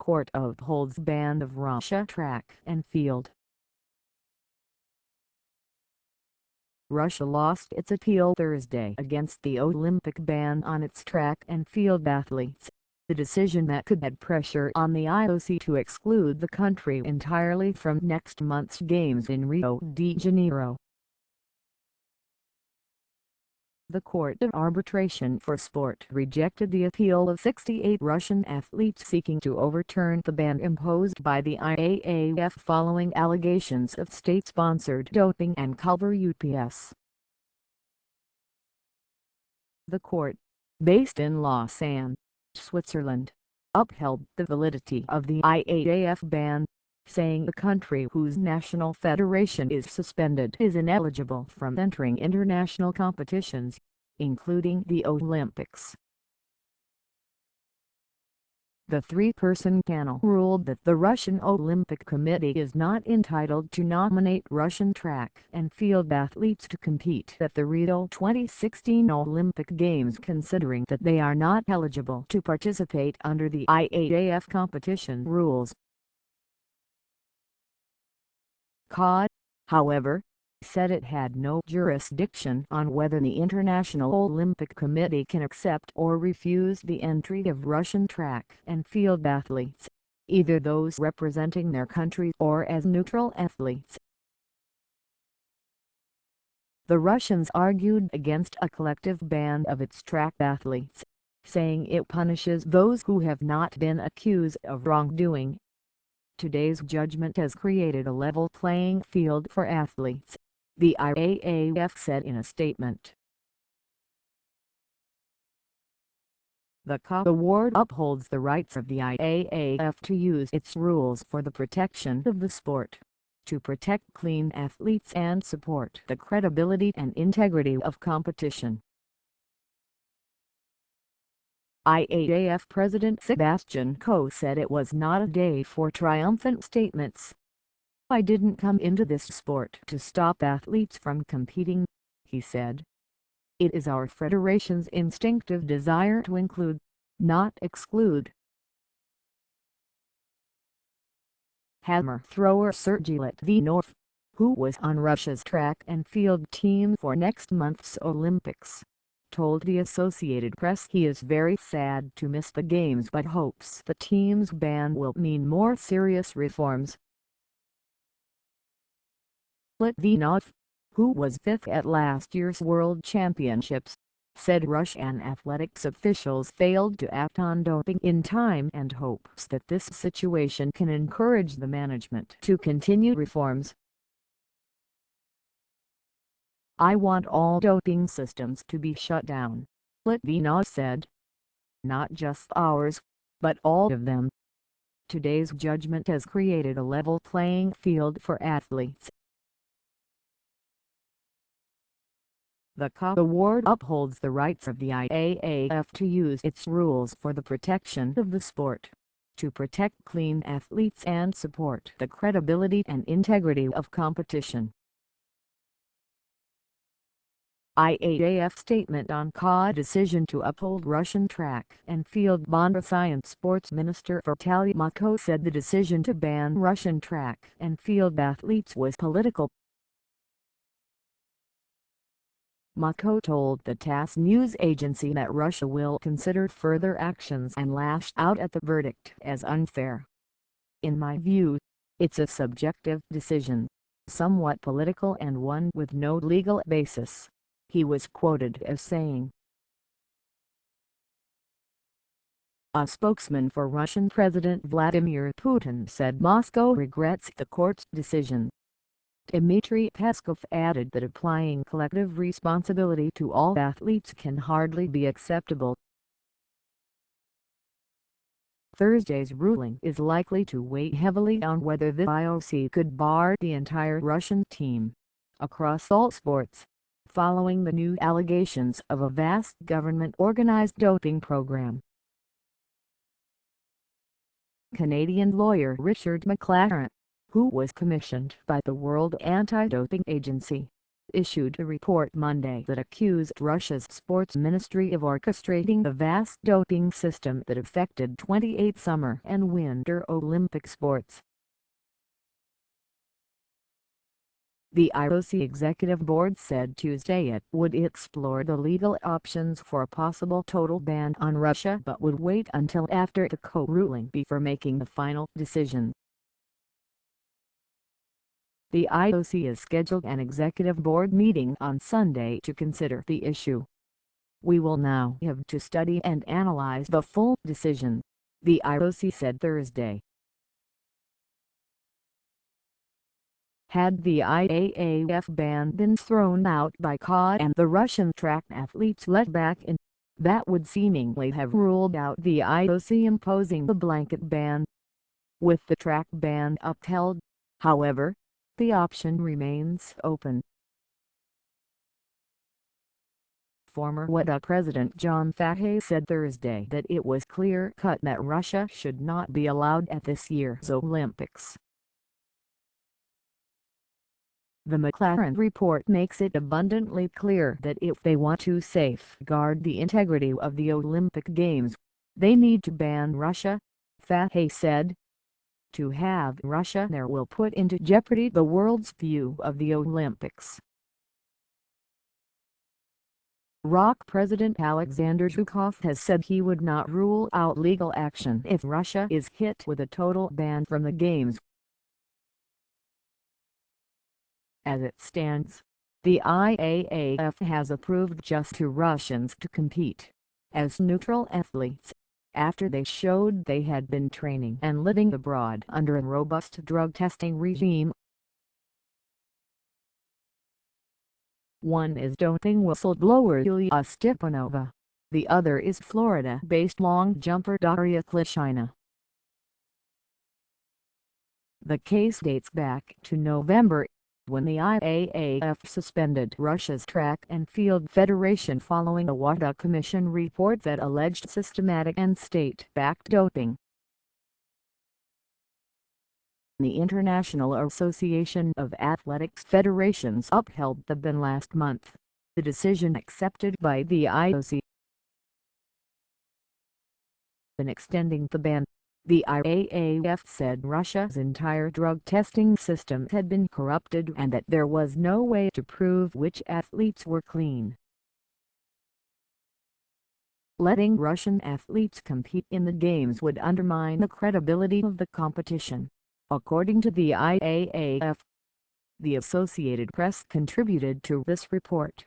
court upholds ban of Russia track and field. Russia lost its appeal Thursday against the Olympic ban on its track and field athletes, the decision that could add pressure on the IOC to exclude the country entirely from next month's Games in Rio de Janeiro. The Court of Arbitration for Sport rejected the appeal of 68 Russian athletes seeking to overturn the ban imposed by the IAAF following allegations of state-sponsored doping and UPS. The court, based in Lausanne, Switzerland, upheld the validity of the IAAF ban, saying the country whose national federation is suspended is ineligible from entering international competitions, including the Olympics. The three-person panel ruled that the Russian Olympic Committee is not entitled to nominate Russian track and field athletes to compete at the Rio 2016 Olympic Games, considering that they are not eligible to participate under the IAAF competition rules. COD, however, said it had no jurisdiction on whether the International Olympic Committee can accept or refuse the entry of Russian track and field athletes, either those representing their country or as neutral athletes. The Russians argued against a collective ban of its track athletes, saying it punishes those who have not been accused of wrongdoing. Today's judgment has created a level playing field for athletes, the IAAF said in a statement. The COD award upholds the rights of the IAAF to use its rules for the protection of the sport, to protect clean athletes and support the credibility and integrity of competition. IAAF President Sebastian Coe said it was not a day for triumphant statements. "I didn't come into this sport to stop athletes from competing," he said. "It is our federation's instinctive desire to include, not exclude." Hammer thrower Sergei Litvinov, who was on Russia's track and field team for next month's Olympics, told the Associated Press he is very sad to miss the games but hopes the team's ban will mean more serious reforms. Litvinov, who was fifth at last year's World Championships, said Russian athletics officials failed to act on doping in time and hopes that this situation can encourage the management to continue reforms. "I want all doping systems to be shut down," Litvinov said. "Not just ours, but all of them. Today's judgment has created a level playing field for athletes." The COD award upholds the rights of the IAAF to use its rules for the protection of the sport, to protect clean athletes and support the credibility and integrity of competition. IAAF statement on COD decision to uphold Russian track and field ban. Science Sports Minister Vitaly Klitschko said the decision to ban Russian track and field athletes was political. Klitschko told the TASS news agency that Russia will consider further actions and lashed out at the verdict as unfair. "In my view, it's a subjective decision, somewhat political and one with no legal basis," he was quoted as saying. A spokesman for Russian President Vladimir Putin said Moscow regrets the court's decision. Dmitry Peskov added that applying collective responsibility to all athletes can hardly be acceptable. Thursday's ruling is likely to weigh heavily on whether the IOC could bar the entire Russian team, across all sports, following the new allegations of a vast government-organized doping program. Canadian lawyer Richard McLaren, who was commissioned by the World Anti-Doping Agency, issued a report Monday that accused Russia's sports ministry of orchestrating a vast doping system that affected 28 summer and winter Olympic sports. The IOC Executive Board said Tuesday it would explore the legal options for a possible total ban on Russia but would wait until after the COA ruling before making a final decision. The IOC has scheduled an Executive Board meeting on Sunday to consider the issue. "We will now have to study and analyze the full decision," the IOC said Thursday. Had the IAAF ban been thrown out by COA and the Russian track athletes let back in, that would seemingly have ruled out the IOC imposing the blanket ban. With the track ban upheld, however, the option remains open. Former WADA President John Fahey said Thursday that it was clear-cut that Russia should not be allowed at this year's Olympics. The McLaren report makes it abundantly clear that if they want to safeguard the integrity of the Olympic Games, they need to ban Russia, Fahey said. To have Russia there will put into jeopardy the world's view of the Olympics. ROK President Alexander Zhukov has said he would not rule out legal action if Russia is hit with a total ban from the Games. As it stands, the IAAF has approved just 2 Russians to compete as neutral athletes, after they showed they had been training and living abroad under a robust drug testing regime. One is doping whistleblower Yulia Stepanova, the other is Florida-based long jumper Daria Klishina. The case dates back to November, when the IAAF suspended Russia's Track and Field Federation following a WADA Commission report that alleged systematic and state-backed doping. The International Association of Athletics Federations upheld the ban last month, the decision accepted by the IOC. In extending the ban, the IAAF said Russia's entire drug testing system had been corrupted and that there was no way to prove which athletes were clean. Letting Russian athletes compete in the Games would undermine the credibility of the competition, according to the IAAF. The Associated Press contributed to this report.